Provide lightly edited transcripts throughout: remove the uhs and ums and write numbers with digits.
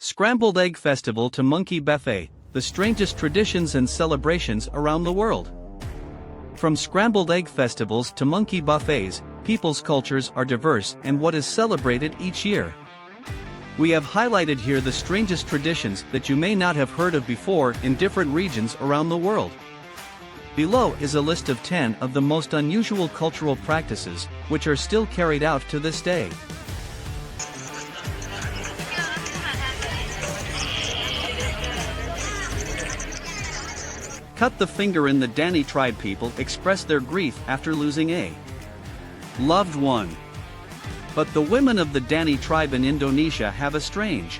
Scrambled Egg Festival to Monkey Buffet, the strangest traditions and celebrations around the world. From scrambled egg festivals to monkey buffets, people's cultures are diverse and what is celebrated each year. We have highlighted here the strangest traditions that you may not have heard of before in different regions around the world. Below is a list of 10 of the most unusual cultural practices, which are still carried out to this day. Cut the finger in the Dani tribe. People express their grief after losing a loved one. But the women of the Dani tribe in Indonesia have a strange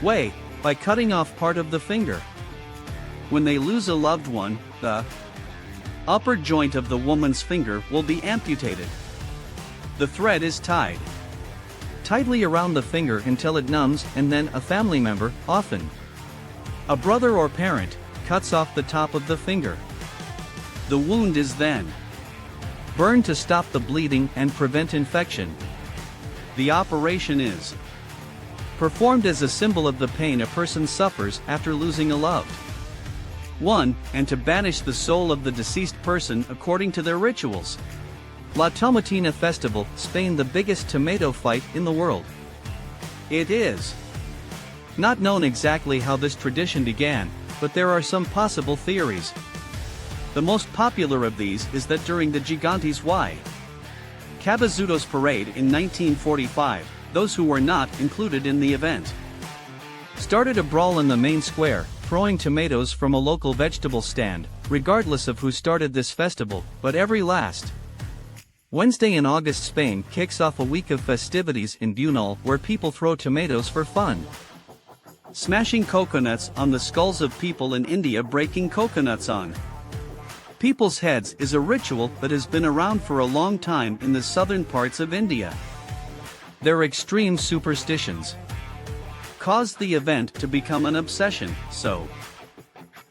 way, by cutting off part of the finger. When they lose a loved one, the upper joint of the woman's finger will be amputated. The thread is tied tightly around the finger until it numbs, and then a family member, often a brother or parent, cuts off the top of the finger. The wound is then burned to stop the bleeding and prevent infection. The operation is performed as a symbol of the pain a person suffers after losing a loved one, and to banish the soul of the deceased person according to their rituals. La Tomatina Festival, Spain, the biggest tomato fight in the world. It is not known exactly how this tradition began, but there are some possible theories. The most popular of these is that during the Gigantes y Cabezudos parade in 1945, those who were not included in the event started a brawl in the main square, throwing tomatoes from a local vegetable stand, regardless of who started this festival. But every last Wednesday in August, Spain kicks off a week of festivities in Bunal where people throw tomatoes for fun. Smashing coconuts on the skulls of people in India. Breaking coconuts on people's heads is a ritual that has been around for a long time in the southern parts of India. Their extreme superstitions caused the event to become an obsession, so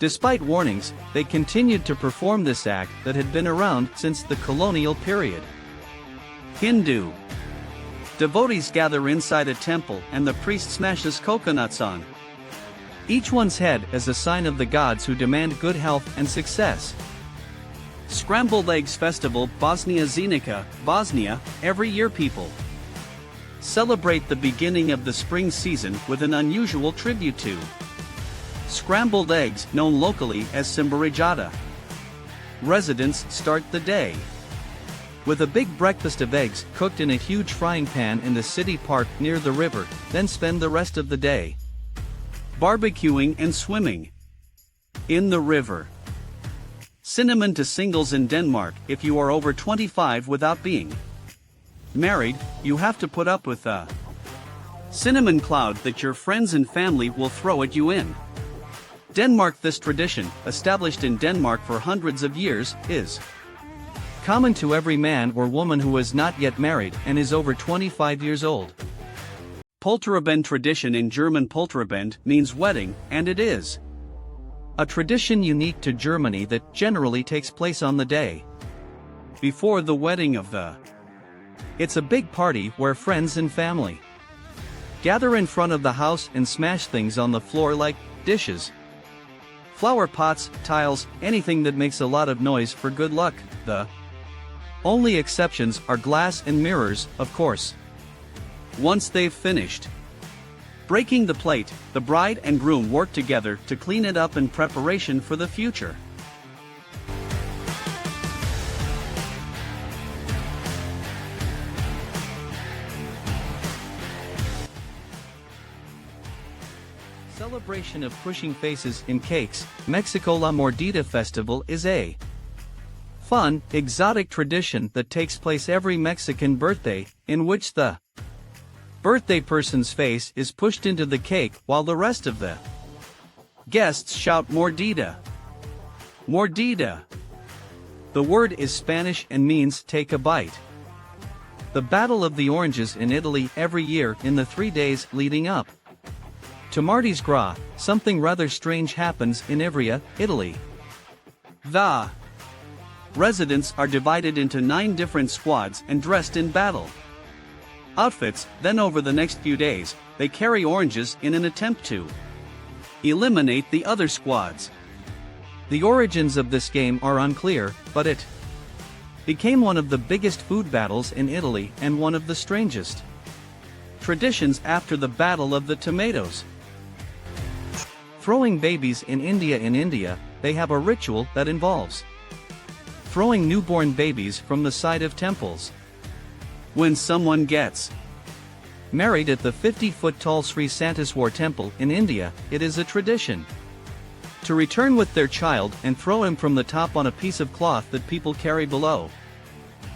despite warnings, they continued to perform this act that had been around since the colonial period. Hindu devotees gather inside a temple and the priest smashes coconuts on each one's head as a sign of the gods who demand good health and success. Scrambled Eggs Festival, Bosnia Zenica, Bosnia. Every year people celebrate the beginning of the spring season with an unusual tribute to scrambled eggs, known locally as Simbarijata. Residents start the day with a big breakfast of eggs cooked in a huge frying pan in the city park near the river, then spend the rest of the day barbecuing and swimming in the river. Cinnamon to singles in Denmark. If you are over 25 without being married, you have to put up with a cinnamon cloud that your friends and family will throw at you in Denmark. This tradition, established in Denmark for hundreds of years, is common to every man or woman who is not yet married and is over 25 years old. Polterabend tradition. In German, Polterabend means wedding, and it is a tradition unique to Germany that generally takes place on the day before the wedding of the. It's a big party where friends and family gather in front of the house and smash things on the floor like dishes, flower pots, tiles, anything that makes a lot of noise for good luck. The only exceptions are glass and mirrors, of course. Once they've finished breaking the plate, the bride and groom work together to clean it up in preparation for the future. Celebration of pushing faces in cakes. Mexico, La Mordida Festival is a fun, exotic tradition that takes place every Mexican birthday, in which the birthday person's face is pushed into the cake while the rest of the guests shout "Mordida! Mordida!" The word is Spanish and means take a bite. The Battle of the Oranges in Italy. Every year in the 3 days leading up to Mardi Gras, something rather strange happens in Ivrea, Italy. The residents are divided into 9 different squads and dressed in battle outfits. Then over the next few days, They carry oranges in an attempt to eliminate the other squads. The origins of this game are unclear, but it became one of the biggest food battles in Italy and one of the strangest traditions after the Battle of the Tomatoes. Throwing babies in India, they have a ritual that involves throwing newborn babies from the side of temples. When someone gets married at the 50-foot-tall Sri Santiswar temple in India, it is a tradition to return with their child and throw him from the top on a piece of cloth that people carry below.